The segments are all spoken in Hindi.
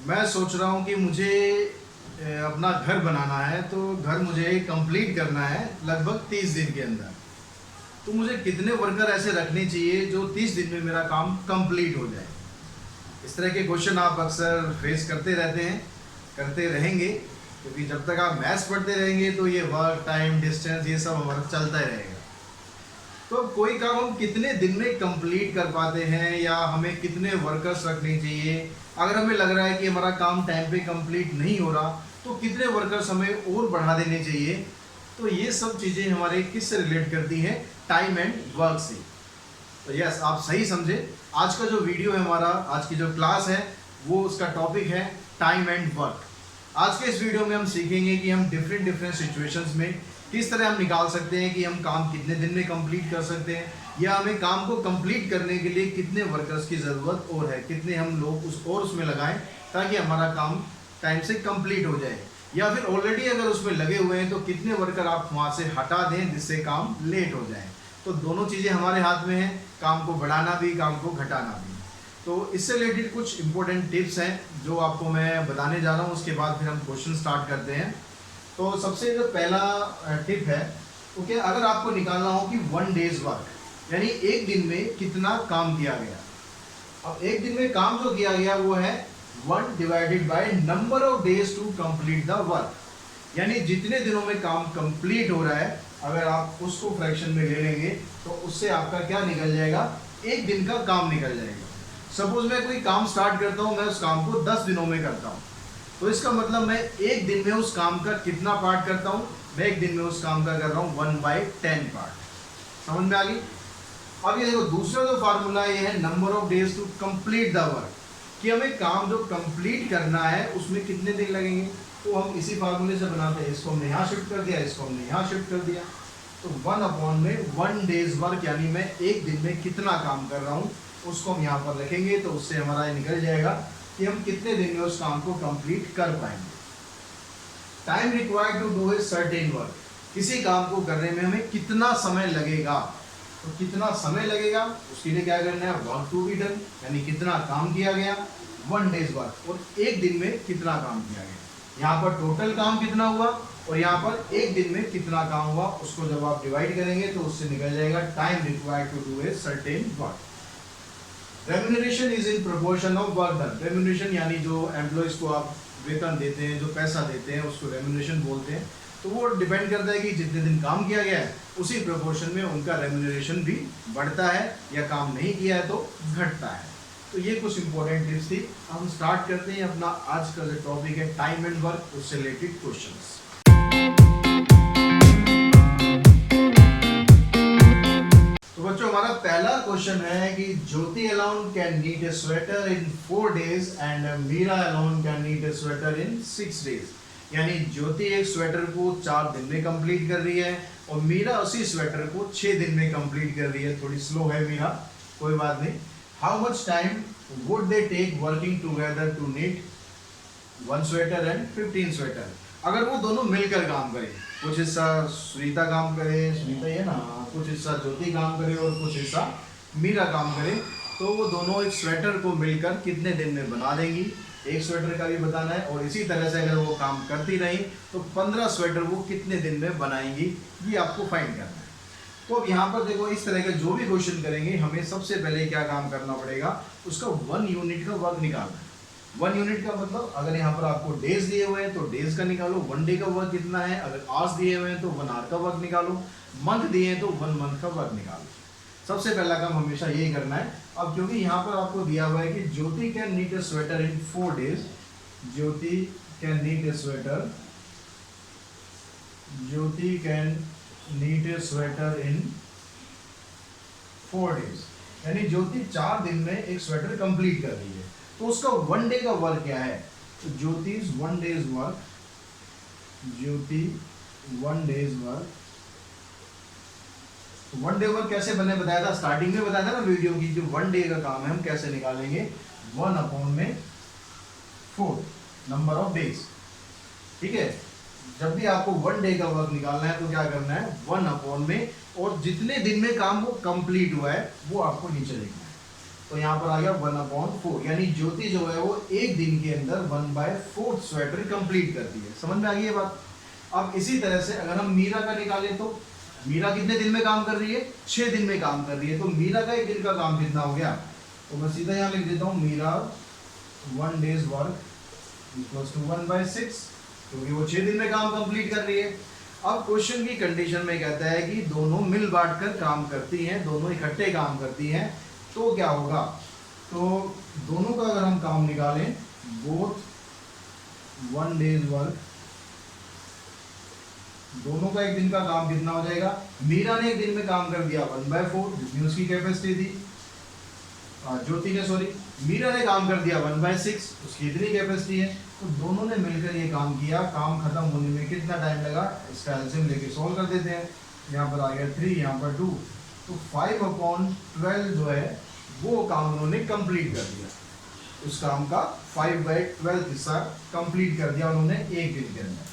मैं सोच रहा हूँ कि मुझे अपना घर बनाना है, तो घर मुझे कंप्लीट करना है लगभग 30 दिन के अंदर। तो मुझे कितने वर्कर ऐसे रखने चाहिए जो 30 दिन में मेरा काम कंप्लीट हो जाए? इस तरह के क्वेश्चन आप अक्सर फेस करते रहते हैं, करते रहेंगे, क्योंकि जब तक आप मैथ्स पढ़ते रहेंगे तो ये वर्क टाइम डिस्टेंस ये सब हमारा चलता ही रहेगा। तो कोई काम हम कितने दिन में कंप्लीट कर पाते हैं, या हमें कितने वर्कर्स रखने चाहिए? अगर हमें लग रहा है कि हमारा काम टाइम पे कंप्लीट नहीं हो रहा, तो कितने वर्कर्स हमें और बढ़ा देने चाहिए? तो ये सब चीज़ें हमारे किससे रिलेट करती हैं? टाइम एंड वर्क से। तो यस, आप सही समझे। आज का जो वीडियो है हमारा, आज की जो क्लास है, वो उसका टॉपिक है टाइम एंड वर्क। आज के इस वीडियो में हम सीखेंगे कि हम डिफरेंट सिचुएशंस में किस तरह हम निकाल सकते हैं कि हम काम कितने दिन में कंप्लीट कर सकते हैं, या हमें काम को कंप्लीट करने के लिए कितने वर्कर्स की ज़रूरत और है, कितने हम लोग उसमें लगाएं ताकि हमारा काम टाइम से कंप्लीट हो जाए, या फिर ऑलरेडी अगर उसमें लगे हुए हैं तो कितने वर्कर आप वहाँ से हटा दें जिससे काम लेट हो जाए। तो दोनों चीज़ें हमारे हाथ में हैं, काम को बढ़ाना भी, काम को घटाना भी। तो इससे रिलेटेड कुछ इंपॉर्टेंट टिप्स हैं जो आपको मैं बताने जा रहा हूँ, उसके बाद फिर हम क्वेश्चन स्टार्ट करते हैं। तो सबसे जो पहला टिप है, तो क्या अगर आपको निकालना हो कि 1 डेज वर्क, यानी एक दिन में कितना काम किया गया। अब एक दिन में काम जो किया गया वो है 1 divided by number of days to complete the work, यानी जितने दिनों में काम कंप्लीट हो रहा है, अगर आप उसको फ्रैक्शन में ले लेंगे तो उससे आपका क्या निकल जाएगा? एक दिन का काम निकल जाएगा। सपोज मैं कोई काम स्टार्ट करता हूँ, मैं उस काम को 10 दिनों में करता हूँ, तो इसका मतलब मैं एक दिन में उस काम का कितना पार्ट करता हूँ? मैं एक दिन में उस काम का कर रहा हूँ 1/10 पार्ट। समझ में आ गई? अब ये देखो, दूसरा जो फार्मूला ये है number of days to complete the work, कि हमें काम जो कंप्लीट करना है उसमें कितने दिन लगेंगे। तो हम इसी फार्मूले से बनाते हैं, इसको हमने यहाँ शिफ्ट कर दिया, इसको हमने यहाँ शिफ्ट कर दिया। तो 1/1 डेज वर्क, यानी मैं एक दिन में कितना काम कर रहा हूँ उसको हम यहाँ पर रखेंगे, तो उससे हमारा ये निकल जाएगा कि हम कितने दिन में उस काम को कंप्लीट कर पाएंगे। Time required to do a certain work, किसी काम को करने में हमें कितना समय लगेगा। तो कितना समय लगेगा उसके लिए क्या करना है? वर्क टू बी डन, यानी कितना काम किया गया, 1 डेज वर्क, और एक दिन में कितना काम किया गया। यहाँ पर टोटल काम कितना हुआ और यहाँ पर एक दिन में कितना काम हुआ, उसको जब आप डिवाइड करेंगे तो उससे निकल जाएगा time required to do a certain work. Remuneration is in proportion of work done. Remuneration यानी जो एम्प्लॉयज को आप वेतन देते हैं, जो पैसा देते हैं, उसको रेम्यूनरेशन बोलते हैं। तो वो डिपेंड करता है कि जितने दिन काम किया गया है उसी प्रोपोर्शन में उनका रेम्यूनरेशन भी बढ़ता है, या काम नहीं किया है तो घटता है। तो ये कुछ इंपॉर्टेंट टिप्स थी। हम स्टार्ट करते हैं अपना आज का जो टॉपिक है टाइम एंड वर्क, उससे रिलेटेड क्वेश्चंस। तो बच्चों, हमारा पहला क्वेश्चन है कि Jyoti alone can knit a sweater in 4 days and Meera alone can knit a sweater in 6 days. यानी ज्योति एक स्वेटर को 4 दिन में कंप्लीट कर रही है और मीरा उसी स्वेटर को 6 दिन में कंप्लीट कर रही है। थोड़ी स्लो है मीरा, कोई बात नहीं। How much time would they take working together to knit 1 sweater and 15 sweater. अगर वो दोनों मिलकर काम करें, कुछ हिस्सा सुनीता काम करे, सुनीता ये ना, कुछ हिस्सा ज्योति काम करे और कुछ हिस्सा मीरा काम करे, तो वो दोनों एक स्वेटर को मिलकर कितने दिन में बना देंगी। एक स्वेटर का भी बताना है, और इसी तरह से अगर वो काम करती रही तो 15 स्वेटर वो कितने दिन में बनाएंगी, ये आपको फाइंड करना है। तो अब यहाँ पर देखो, इस तरह के जो भी क्वेश्चन करेंगे हमें सबसे पहले क्या काम करना पड़ेगा? उसका 1 यूनिट का वर्क निकालना है। 1 यूनिट का मतलब, अगर यहाँ पर आपको डेज दिए हुए हैं तो डेज का निकालो, 1 डे का वर्क कितना है। अगर आवर्स दिए हुए हैं तो 1 आवर का वर्क निकालो, मंथ दिए हैं तो 1 मंथ का वर्क निकालो। सबसे पहला काम हमेशा यही करना है। अब क्योंकि यहाँ पर आपको दिया हुआ है कि Jyoti can knit a sweater in 4 days, Jyoti can knit a sweater, Jyoti can knit a sweater in 4 days, यानी ज्योति 4 दिन में एक स्वेटर कंप्लीट कर रही है। तो उसका 1 डे का वर्क क्या है? तो ज्योति 1 डेज वर्क, ज्योति 1 डेज वर्क। 1 डे वर्क कैसे बने बताया था, स्टार्टिंग में बताया था ना वीडियो की। जो 1 डे का काम है हम कैसे निकालेंगे? 1/4 नंबर ऑफ डेज। ठीक है, जब भी आपको 1 डे का वर्क निकालना है तो क्या करना है? 1 अपॉन में, और जितने दिन में काम वो कंप्लीट हुआ है वो आपको नीचे लिखना है। तो यहाँ पर आ गया 1/4, यानी ज्योति जो है वो एक दिन के अंदर 1/4 स्वेटर कंप्लीट करती है। समझ में आ गई ये बात। अब इसी तरह से अगर हम मीरा का निकालें तो मीरा कितने दिन में काम कर रही है, 6 दिन में काम कर रही है। तो मीरा का एक दिन का काम कितना हो गया, तो मैं सीधा यहाँ लिख देता हूँ Meera 1 days work equals to 1/6, क्योंकि वो 6 दिन में काम कंप्लीट कर रही है। अब क्वेश्चन की कंडीशन में कहता है कि दोनों मिल बांट कर काम करती हैं, दोनों इकट्ठे काम करती हैं, तो क्या होगा, तो दोनों का अगर हम काम निकालें, बोथ 1 डेज वर्क, दोनों का एक दिन का काम कितना हो जाएगा, मीरा ने एक दिन में काम कर दिया 1/4 जितनी उसकी कैपेसिटी थी, ज्योति ने सॉरी मीरा ने काम कर दिया 1/6 उसकी इतनी कैपेसिटी है। तो दोनों ने मिलकर ये काम किया, काम खत्म होने में कितना टाइम लगा, इसका एलसीएम लेके सॉल्व कर देते हैं। यहाँ पर आ गया 3, यहाँ पर 2, तो 5/12 जो है वो काम उन्होंने कंप्लीट कर दिया। उस काम का 5/12 हिस्सा कंप्लीट कर दिया उन्होंने एक दिन के अंदर।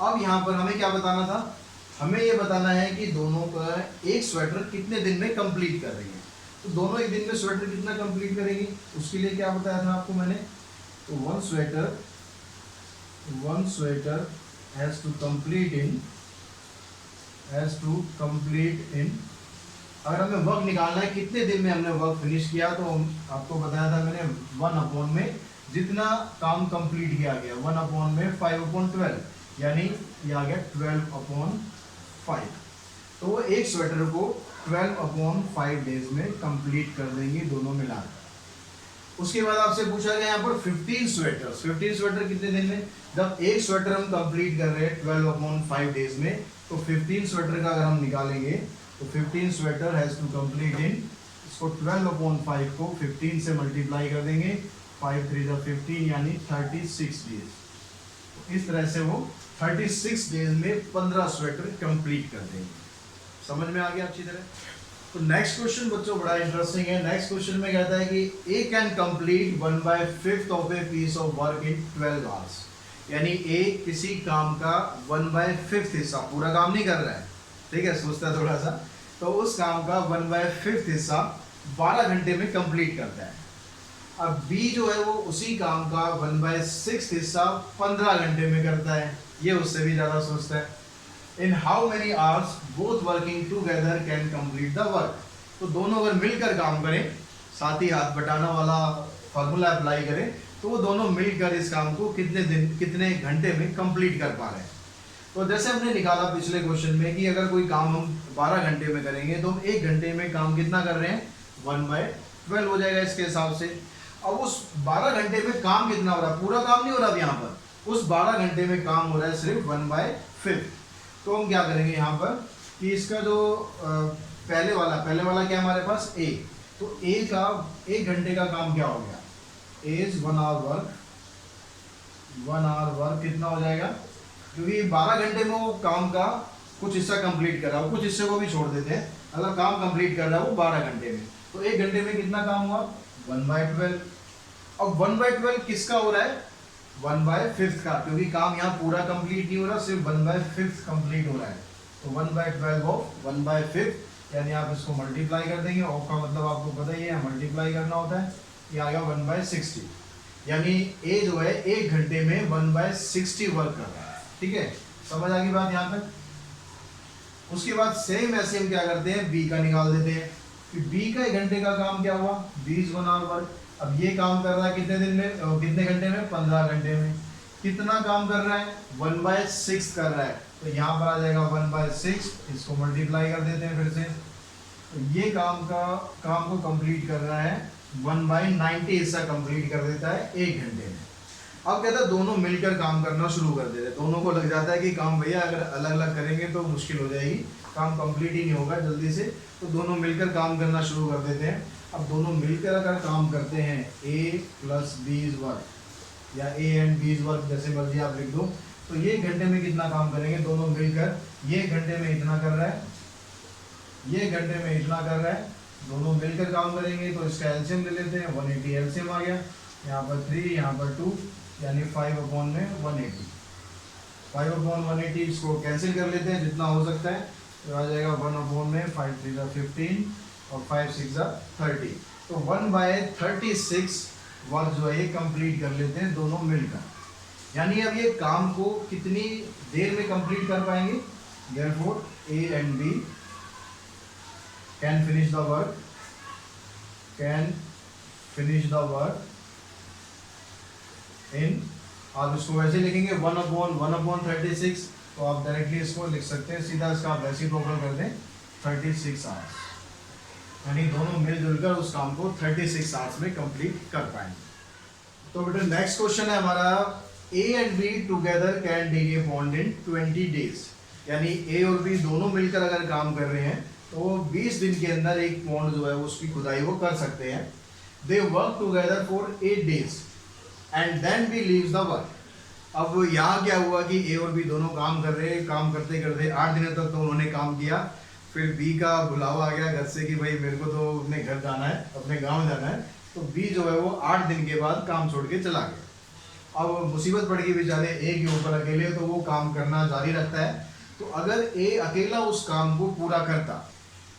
अब यहाँ पर हमें क्या बताना था, हमें ये बताना है कि दोनों का एक स्वेटर कितने दिन में कंप्लीट कर रही है। तो दोनों एक दिन में स्वेटर कितना कंप्लीट करेंगी, उसके लिए क्या बताया था आपको मैंने, तो one sweater has to complete in, अगर हमें वर्क निकालना है कितने दिन में हमने वर्क फिनिश किया, तो आपको बताया था मैंने 1 में जितना काम कंप्लीट किया गया 1 में 5/12, यानी ये आ गया 12/5। तो वो एक स्वेटर को 12/5 डेज में कंप्लीट कर देंगे दोनों मिलाकर। उसके बाद आपसे पूछा गया यहाँ पर 15 स्वेटर कितने दिन में, जब एक स्वेटर हम कंप्लीट कर रहे हैं 12/5 डेज में, तो 15 स्वेटर का अगर हम निकालेंगे तो 15 sweater has to complete in, इसको 12/5 को 15 से मल्टीप्लाई कर देंगे, 5 3 15 यानी 36 डेज। तो इस तरह से वो 36 डेज में 15 स्वेटर कंप्लीट कर देंगे। समझ में आ गया अच्छी तरह। तो नेक्स्ट क्वेश्चन बच्चों बड़ा इंटरेस्टिंग है। नेक्स्ट क्वेश्चन में कहता है कि A can complete 1/5 of a piece of work in 12 hours, यानी ए किसी काम का 1/5 हिस्सा, पूरा काम नहीं कर रहा है, ठीक है, सोचता है थोड़ा सा, तो उस काम का 1/5 हिस्सा 12 घंटे में कंप्लीट करता है। अब बी जो है वो उसी काम का 1/6 हिस्सा 15 घंटे में करता है, ये उससे भी ज़्यादा सोचता है। In how many hours both working together can complete the work, तो दोनों अगर मिलकर काम करें, साथ ही हाथ बटाना वाला फॉर्मूला अप्लाई करें, तो वो दोनों मिलकर इस काम को कितने घंटे में कंप्लीट कर पा रहे हैं। तो जैसे हमने निकाला पिछले क्वेश्चन में कि अगर कोई काम हम 12 घंटे में करेंगे तो हम 1 घंटे में काम कितना कर रहे हैं, 1/12 हो जाएगा इसके हिसाब से। अब उस 12 घंटे में काम कितना हो रहा है, पूरा काम नहीं हो रहा अब यहाँ पर, उस 12 घंटे में काम हो रहा है सिर्फ 1/5। तो हम क्या करेंगे यहाँ पर कि इसका जो पहले वाला क्या हमारे पास ए, तो ए का 1 घंटे का काम क्या हो गया, एज 1 आवर वर्क कितना हो जाएगा, क्योंकि 12 घंटे में वो काम का कुछ हिस्सा कंप्लीट कर रहा है, कुछ हिस्से को भी छोड़ देते हैं, अगर काम कंप्लीट कर रहा है वो 12 घंटे में, तो 1 घंटे में कितना काम हुआ 1/12। अब 1/12 किसका हो रहा है, 1/5 का, क्योंकि काम यहाँ पूरा कंप्लीट नहीं हो रहा, सिर्फ 1/5 कंप्लीट हो रहा है। तो 1/12 ऑफ 1/5, यानी आप इसको मल्टीप्लाई कर देंगे, ऑफ का मतलब आपको पता ही है मल्टीप्लाई करना होता है, ये आ गया 1/60, यानी ए जो है 1 घंटे में 1/60 वर्क कर रहा है। ठीक है, समझ आ गई बात यहाँ तक। उसके बाद सेम ऐसे हम क्या करते हैं, बी का निकाल देते हैं कि बी का 1 घंटे का काम क्या हुआ, 20 1 आवर वर्क। अब ये काम कर रहा है कितने दिन में, कितने घंटे में, 15 घंटे में। कितना काम कर रहा है, 1/6 कर रहा है, तो यहाँ पर आ जाएगा 1/6, इसको मल्टीप्लाई कर देते हैं फिर से, तो ये काम को कंप्लीट कर रहा है 1/90 हिस्सा कंप्लीट कर देता है 1 घंटे में। अब कहता है दोनों मिलकर काम करना शुरू कर देते हैं, दोनों को लग जाता है कि काम भैया अगर अलग अलग करेंगे तो मुश्किल हो जाएगी, काम कंप्लीट ही नहीं होगा जल्दी से, तो दोनों मिलकर काम करना शुरू कर देते हैं। अब दोनों मिलकर अगर काम करते हैं A + B's वर्क या A and B's वर्क जैसे मर्जी आप लिख दो, तो ये 1 घंटे में कितना काम करेंगे दोनों मिलकर, ये 1 घंटे में इतना कर रहा है, ये 1 घंटे में इतना कर रहा है, दोनों मिलकर काम करेंगे, तो इसका एलसीएम ले लेते हैं, 180 एलसीएम आ गया, यहाँ पर 3 यहाँ पर 2, यानी 5/180, 5/180 इसको कैंसिल कर लेते हैं जितना हो सकता है, तो आ जाएगा 1/5 3 15, और 5 6 30, तो 1/36 वर्क जो है ये कंप्लीट कर लेते हैं दोनों मिलकर। यानी अब ये काम को कितनी देर में कंप्लीट कर पाएंगे? Therefore A and B can finish the work in, आप इसको वैसे लिखेंगे 1/1/36, तो आप डायरेक्टली इसको लिख सकते हैं, सीधा इसका आप रेसिप्रोकल कर दें 36 आवर्स, यानी दोनों मिलजुल कर उस काम को 36 आवर्स में कंप्लीट कर पाएंगे। तो बेटा नेक्स्ट क्वेश्चन है हमारा, A and B together can dig A pond in 20 days, यानी A और B दोनों मिलकर अगर काम कर रहे हैं तो 20 दिन के अंदर एक पॉन्ड जो है उसकी खुदाई वो कर सकते हैं। They work together for 8 days and then B leaves the work. अब यहाँ क्या हुआ कि A और B दोनों काम कर रहे हैं, काम करते करते 8 दिनों तक तो उन्होंने काम किया, फिर B का बुलावा आ गया घर से कि भाई मेरे को तो अपने घर जाना है, अपने गांव जाना है, तो B जो है वो 8 दिन के बाद काम छोड़ के चला गया। अब मुसीबत पड़ गई बेचारे A के ऊपर अकेले, तो वो काम करना जारी रखता है। तो अगर A अकेला उस काम को पूरा करता,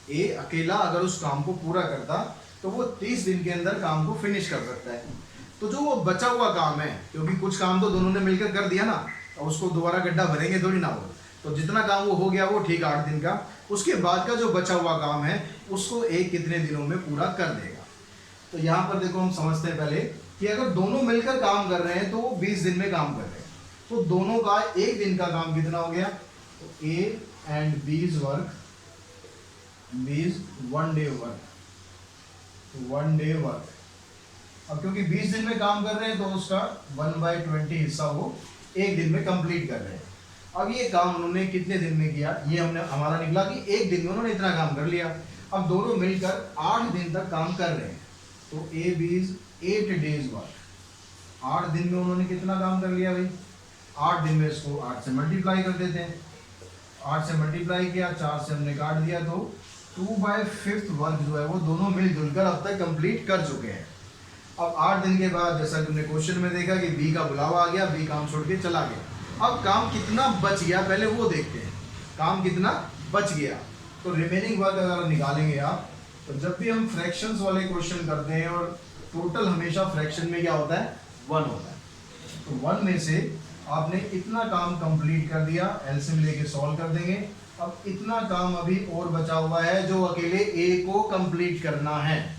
A अकेला अगर उस काम को पूरा करता तो वो 30 दिन के अंदर काम को फिनिश कर सकता है। तो जो वो बचा हुआ काम है, क्योंकि कुछ काम तो दोनों ने मिलकर कर दिया ना, और उसको दोबारा गड्ढा भरेंगे थोड़ी ना वो, तो जितना काम वो हो गया वो ठीक 8 दिन का, उसके बाद का जो बचा हुआ काम है उसको एक कितने दिनों में पूरा कर देगा। तो यहाँ पर देखो हम समझते हैं पहले कि अगर दोनों मिलकर काम कर रहे हैं तो वो 20 दिन में काम कर रहे हैं, तो दोनों का एक दिन का काम कितना हो गया? तो A and B's work, B's 1 day work, 1 day work. अब क्योंकि 20 दिन में काम कर रहे हैं तो उसका 1/20 हिस्सा वो एक दिन में कंप्लीट कर रहे हैं। अब ये काम उन्होंने कितने दिन में किया? ये हमने हमारा निकला कि एक दिन में उन्होंने इतना काम कर लिया। अब दोनों मिलकर 8 दिन तक काम कर रहे हैं, तो A B's 8 days वर्क। 8 दिन में उन्होंने कितना काम कर लिया भाई? 8 दिन में इसको 8 से मल्टीप्लाई कर देते हैं, 8 से मल्टीप्लाई किया, 4 से हमने काट दिया, तो 2/5 वर्क जो है वो दोनों मिलजुल कर अब तक कंप्लीट कर चुके हैं। अब 8 दिन के बाद जैसा कि हमने क्वेश्चन में देखा कि B का बुलावा आ गया, B काम छोड़ के चला गया। अब काम कितना बच गया पहले वो देखते हैं, काम कितना बच गया। तो रिमेनिंग वर्क अगर निकालेंगे आप, तो जब भी हम फ्रैक्शंस वाले क्वेश्चन करते हैं और टोटल हमेशा फ्रैक्शन में क्या होता है? 1 होता है, तो 1 में से आपने इतना काम कंप्लीट कर दिया, एलसीएम लेके सॉल्व कर देंगे। अब इतना काम अभी और बचा हुआ है जो अकेले A को कंप्लीट करना है।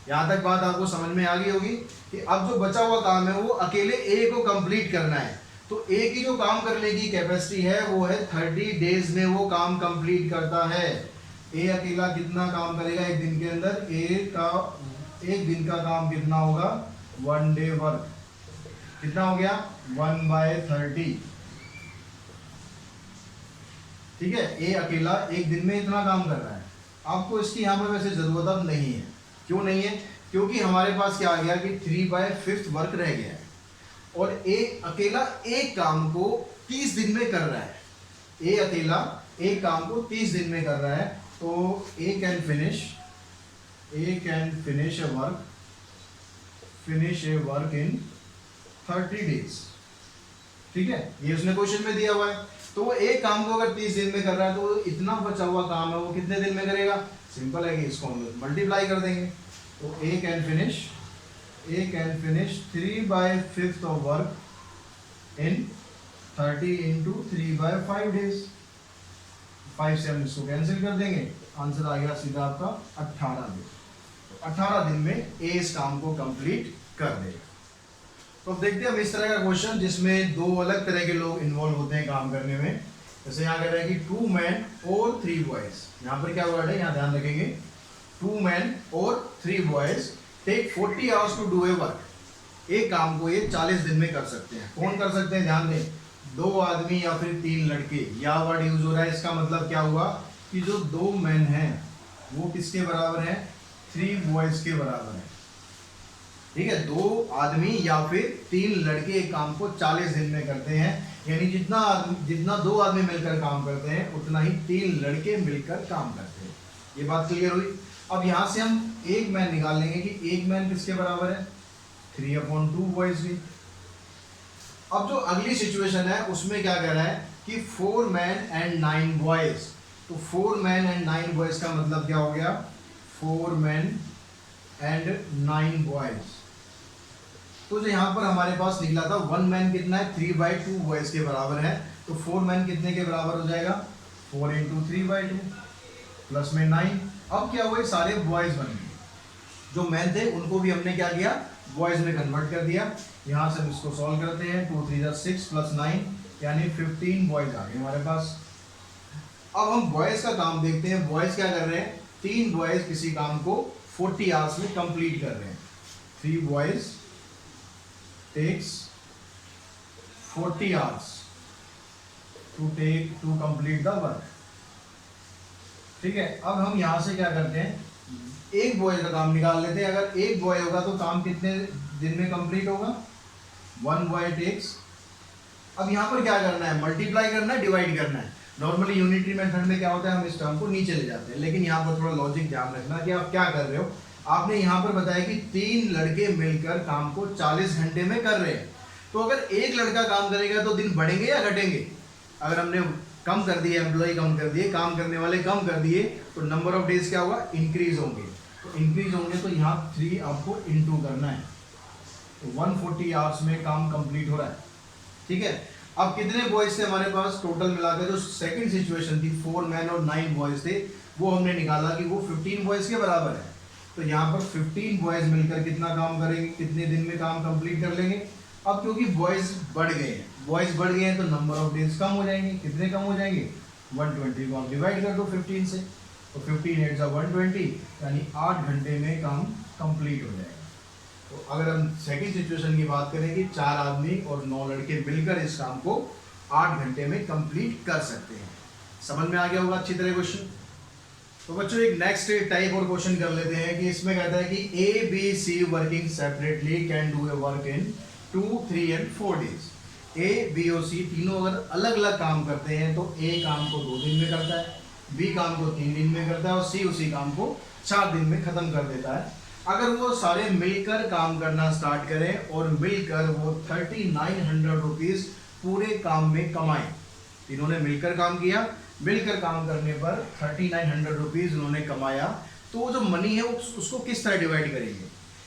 यहाँ तक बात आपको समझ में आ गई होगी कि अब जो बचा हुआ काम है वो अकेले A को कंप्लीट करना है। तो A की जो काम करने की कैपेसिटी है वो है 30 डेज में वो काम कंप्लीट करता है। A अकेला कितना काम करेगा एक दिन के अंदर? A का एक दिन का काम कितना होगा? 1 day वर्क। कितना हो गया? 1/30। ठीक है, A अकेला एक दिन में इतना काम कर रहा है। आपको इसकी यहाँ पर वैसे जरूरत अब नहीं है। क्यों नहीं है? क्योंकि हमारे पास क्या आ गया कि 3/5 वर्क रह गया है और A अकेला एक काम को 30 दिन में कर रहा है। A अकेला एक काम को 30 दिन में कर रहा है, तो A can finish A work in 30 days. ठीक है, ये उसने क्वेश्चन में दिया हुआ है। तो वो एक काम को अगर 30 दिन में कर रहा है तो इतना बचा हुआ काम है वो कितने दिन में करेगा? सिंपल है कि इसको हम मल्टीप्लाई कर देंगे, तो A can finish 3/5 of work in 30 into 3/5 days. 5 से हम इसको कैंसिल कर देंगे, आंसर आ गया सीधा आपका 18 दिन। 18 दिन में A इस काम को कंप्लीट कर देगा। तो देखते हैं हम इस तरह का क्वेश्चन जिसमें 2 अलग तरह के लोग इन्वॉल्व होते हैं काम करने में। जैसे यहाँ कह रहा है कि 2 men और 3 boys। यहाँ पर क्या वर्ड है, यहाँ ध्यान रखेंगे, 2 men और 3 boys take 40 hours to do a work. एक काम को ये 40 दिन में कर सकते हैं। कौन कर सकते हैं? ध्यान दें, 2 आदमी या फिर 3 लड़के, या वर्ड यूज हो रहा है। इसका मतलब क्या हुआ कि जो 2 men हैं वो किसके बराबर है? 3 boys के बराबर है। ठीक है, 2 आदमी या फिर 3 लड़के एक काम को 40 दिन में करते हैं, यानी जितना 2 आदमी मिलकर काम करते हैं उतना ही 3 लड़के मिलकर काम करते हैं। ये बात क्लियर हुई। अब यहाँ से हम एक मैन निकाल लेंगे कि एक मैन किसके बराबर है? 3/2 बॉयज भी। अब जो अगली सिचुएशन है उसमें क्या कह रहा है कि 4 men and 9 boys। तो 4 men and 9 boys का मतलब क्या हो गया? 4 men एंड 9 बॉयज। तो जो यहाँ पर हमारे पास निकला था 1 मैन कितना है 3/2 बॉयज के बराबर है। तो 4 मैन कितने के बराबर हो जाएगा 4 × 3/2 प्लस में 9। अब क्या हुए सारे बॉयज बन गए, जो मैन थे उनको भी हमने क्या किया बॉयज में कन्वर्ट कर दिया। यहाँ से हम इसको सॉल्व करते हैं 2 3 6 प्लस 9 यानी 15 बॉयज आ गए हमारे पास। अब हम बॉयज का काम देखते हैं। बॉयज क्या कर रहे हैं, 3 बॉयज किसी काम को 40 आवर्स में कंप्लीट कर रहे हैं। 3 boys takes 40 hours to complete the work. ठीक है, अब हम यहां से क्या करते हैं, एक बॉय का काम निकाल लेते हैं। अगर एक बॉय होगा तो काम कितने दिन में कंप्लीट होगा 1 बॉय टेक्स। अब यहाँ पर क्या करना है, मल्टीप्लाई करना है, डिवाइड करना है। नॉर्मली यूनिटरी मेथड में क्या होता है, हम इस टर्म को नीचे ले जाते हैं, लेकिन यहाँ पर थोड़ा लॉजिक ध्यान रखना कि आप क्या कर रहे हो। आपने यहाँ पर बताया कि 3 लड़के मिलकर काम को 40 घंटे में कर रहे हैं। तो अगर एक लड़का काम करेगा तो दिन बढ़ेंगे या घटेंगे। अगर हमने कम कर दिए, एम्प्लॉय कम कर दिए, काम करने वाले कम कर दिए, तो नंबर ऑफ डेज क्या होगा, इंक्रीज होंगे। तो इंक्रीज होंगे तो यहाँ 3 आपको इंटू करना है। तो 140 आवर्स में काम कंप्लीट हो रहा है। ठीक है, अब कितने बॉयज थे हमारे पास टोटल मिलाकर, जो सेकंड सिचुएशन थी 4 मैन और 9 बॉयज थे, वो हमने निकाला कि वो 15 बॉयज के बराबर है। तो यहाँ पर 15 बॉयज मिलकर कितना काम करेंगे, कितने दिन में काम कंप्लीट कर लेंगे। अब क्योंकि बॉयज बढ़ गए हैं, बॉयज बढ़ गए हैं तो नंबर ऑफ डेज कम हो जाएंगे। कितने कम हो जाएंगे, 120 को आप डिवाइड कर दो 15 से, तो 15 8 120 यानी 8 घंटे में काम कंप्लीट हो जाएगा। तो अगर हम सेकंड सिचुएशन की बात करें कि 4 आदमी और 9 लड़के मिलकर इस काम को 8 घंटे में कंप्लीट कर सकते हैं। समझ में आ गया होगा अच्छी तरह क्वेश्चन। तो बच्चों एक नेक्स्ट टाइप और क्वेश्चन कर लेते हैं कि इसमें कहता है कि A B C working separately can do a work in 2 3 and 4 days. A B और सी तीनों अगर अलग अलग काम करते हैं तो ए काम को 2 दिन में करता है, बी काम को 3 दिन में करता है और सी उसी काम को 4 दिन में खत्म कर देता है। अगर वो सारे मिलकर काम करना स्टार्ट करें और मिलकर वो 3900 रुपीज पूरे काम में कमाएं, इन्होंने मिलकर काम किया, मिलकर काम करने पर 3900 रुपीज उन्होंने कमाया, तो वो जो मनी है उसको किस तरह डिवाइड करेंगे।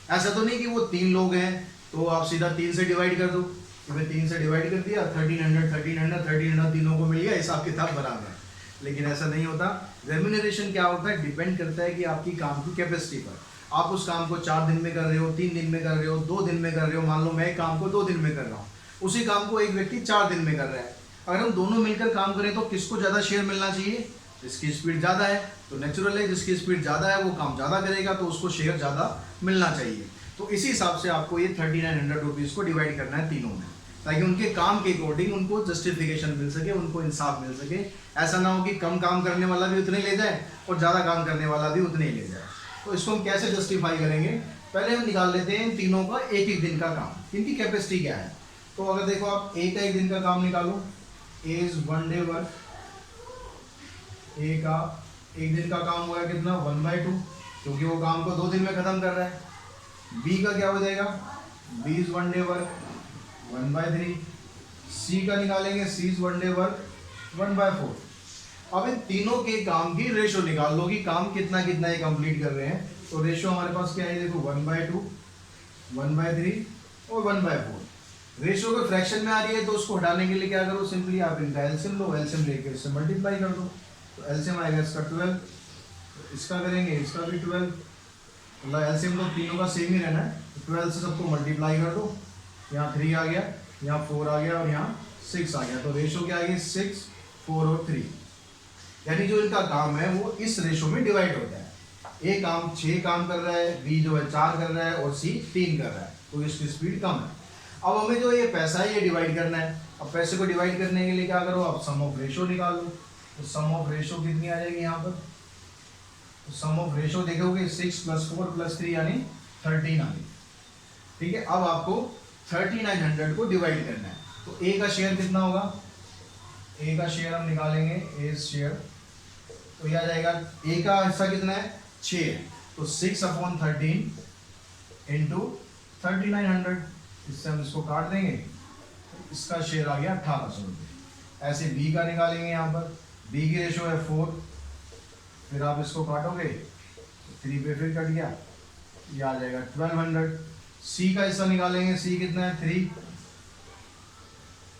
ऐसा तो नहीं कि वो 3 लोग हैं तो आप सीधा 3 से डिवाइड कर दो, तो मैं 3 से डिवाइड कर दिया 1300 तीनों को मिल गया, हिसाब किताब बराबर। लेकिन ऐसा नहीं होता। रेम्यूनरेशन क्या होता है, डिपेंड करता है कि आपकी काम की कैपेसिटी पर। आप उस काम को 4 दिन में कर रहे हो, 3 दिन में कर रहे हो, 2 दिन में कर रहे हो। मान लो मैं एक काम को 2 दिन में कर रहा हूँ, उसी काम को एक व्यक्ति 4 दिन में कर रहा है। अगर हम दोनों मिलकर काम करें तो किसको ज़्यादा शेयर मिलना चाहिए, जिसकी स्पीड ज़्यादा है। तो नेचुरल है जिसकी स्पीड ज़्यादा है वो काम ज़्यादा करेगा, तो उसको शेयर ज़्यादा मिलना चाहिए। तो इसी हिसाब से आपको ये 3900 रुपीज़ को डिवाइड करना है तीनों में, ताकि उनके काम के अकॉर्डिंग उनको जस्टिफिकेशन मिल सके, उनको इंसाफ मिल सके। ऐसा ना हो कि कम काम करने वाला भी उतने ले जाए और ज़्यादा काम करने वाला भी उतने ही ले जाए। तो इसको हम कैसे जस्टिफाई करेंगे, पहले हम निकाल लेते हैं तीनों का एक एक दिन का काम, इनकी कैपेसिटी क्या है। तो अगर देखो आप ए का एक दिन का काम निकालो, ए इज 1 डे वर्क। ए का एक दिन का काम हुआ कितना 1/2, क्योंकि वो काम को 2 दिन में खत्म कर रहा है। बी का क्या हो जाएगा, बी इज 1 डे वर्क 1/3। सी का निकालेंगे, सी इज 1 डे वर्क 1/4। अब इन तीनों के काम की रेशो निकाल लो कि काम कितना कितना ये कंप्लीट कर रहे हैं। तो रेशो हमारे पास क्या है, देखो 1/2 1/3 और 1/4। रेशो अगर फ्रैक्शन में आ रही है तो उसको हटाने के लिए क्या करो, सिंपली आप इनका एलसीएम लो, एलसीएम लेके इससे मल्टीप्लाई कर दो। तो एलसीएम आएगा इसका 12, तो इसका करेंगे इसका भी 12, मतलब एलसीएम तो तीनों का सेम ही रहना है। 12 से सबको मल्टीप्लाई कर दो, यहाँ 3 आ गया, यहाँ 4 आ गया और यहाँ 6 आ गया। तो रेशो क्या आएगी 6 4 और 3, यानी जो इनका काम है वो इस रेशो में डिवाइड होता है। ए काम 6 काम कर रहा है, बी जो है 4 कर रहा है और सी 3 कर रहा है, तो इसकी स्पीड कम है। अब हमें जो ये पैसा है ये डिवाइड करना है। अब पैसे को डिवाइड करने के लिए क्या करो, आप सम ऑफ रेशो निकालो। तो सम ऑफ रेशो कितनी आ जाएगी यहाँ पर, तो सम ऑफ रेशो देखोगे 6 + 4 + 3 यानी 13 आ गई। ठीक है, अब आपको 3900 को डिवाइड करना है। तो ए का शेयर कितना होगा, ए का शेयर हम निकालेंगे, ए शेयर, तो यह आ जाएगा ए का हिस्सा कितना है 6 है, तो 6/13 × 3900। इससे हम इसको काट देंगे, इसका शेयर आ गया 1800 रुपये। ऐसे बी का निकालेंगे, यहाँ पर बी की रेशो है 4, फिर आप इसको काटोगे 3 पे फिर कट गया, ये आ जाएगा 1200। सी का हिस्सा निकालेंगे, सी कितना है 3,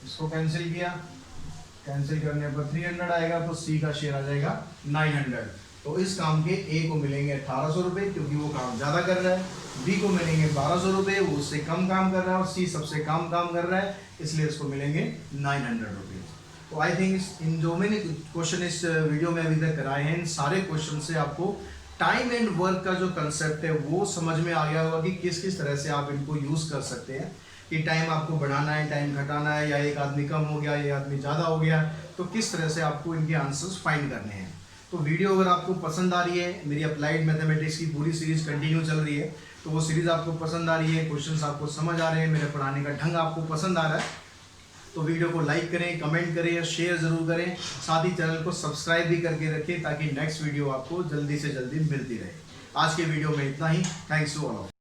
इसको कैंसिल किया, कैंसिल करने पर 300 आएगा, तो सी का शेयर आ जाएगा 900। तो इस काम के ए को मिलेंगे 1800 रुपये क्योंकि वो काम ज़्यादा कर रहा है, बी को मिलेंगे 1200 रुपये, वो उससे कम काम कर रहा है, और सी सबसे कम काम कर रहा है, इसलिए इसको मिलेंगे 900 रुपीज़। तो आई थिंक इन जो मैंने क्वेश्चन इस वीडियो में अभी तक कराए हैं, इन सारे क्वेश्चन से आपको टाइम एंड वर्क का जो कंसेप्ट है वो समझ में आ गया होगा कि किस किस तरह से आप इनको यूज़ कर सकते हैं, कि टाइम आपको बढ़ाना है, टाइम घटाना है, या एक आदमी कम हो गया, एक आदमी ज़्यादा हो गया, तो किस तरह से आपको इनके आंसर्स फाइंड करने हैं। तो वीडियो अगर आपको पसंद आ रही है, मेरी अप्लाइड मैथमेटिक्स की पूरी सीरीज़ कंटिन्यू चल रही है, तो वो सीरीज़ आपको पसंद आ रही है, क्वेश्चंस आपको समझ आ रहे हैं, मेरे पढ़ाने का ढंग आपको पसंद आ रहा है, तो वीडियो को लाइक करें, कमेंट करें या शेयर ज़रूर करें, साथ ही चैनल को सब्सक्राइब भी करके रखें ताकि नेक्स्ट वीडियो आपको जल्दी से जल्दी मिलती रहे। आज के वीडियो में इतना ही। Thanks to all of.